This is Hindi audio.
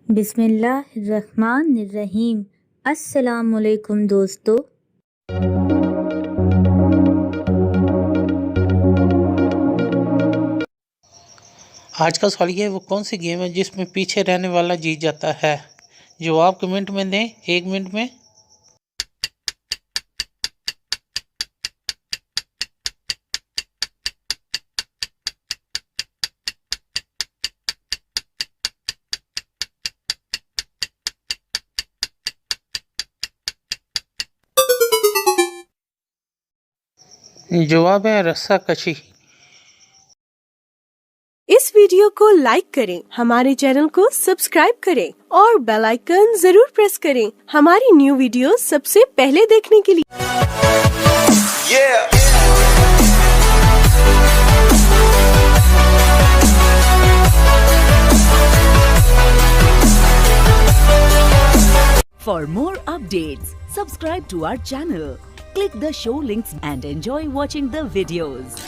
बिस्मिल्लाहिर्रहमानिर्रहीम। अस्सलामुअलैकुम दोस्तों। आज का सवाल ये है, वो कौन सी गेम है जिसमें पीछे रहने वाला जीत जाता है? जवाब कमेंट में दें 1 मिनट में। जवाब है रस्सा कशी। इस वीडियो को लाइक करें, हमारे चैनल को सब्सक्राइब करें और बेल आइकन जरूर प्रेस करें हमारी न्यू वीडियो सबसे पहले देखने के लिए। For more updates, subscribe to our channel, click the show links and enjoy watching the videos.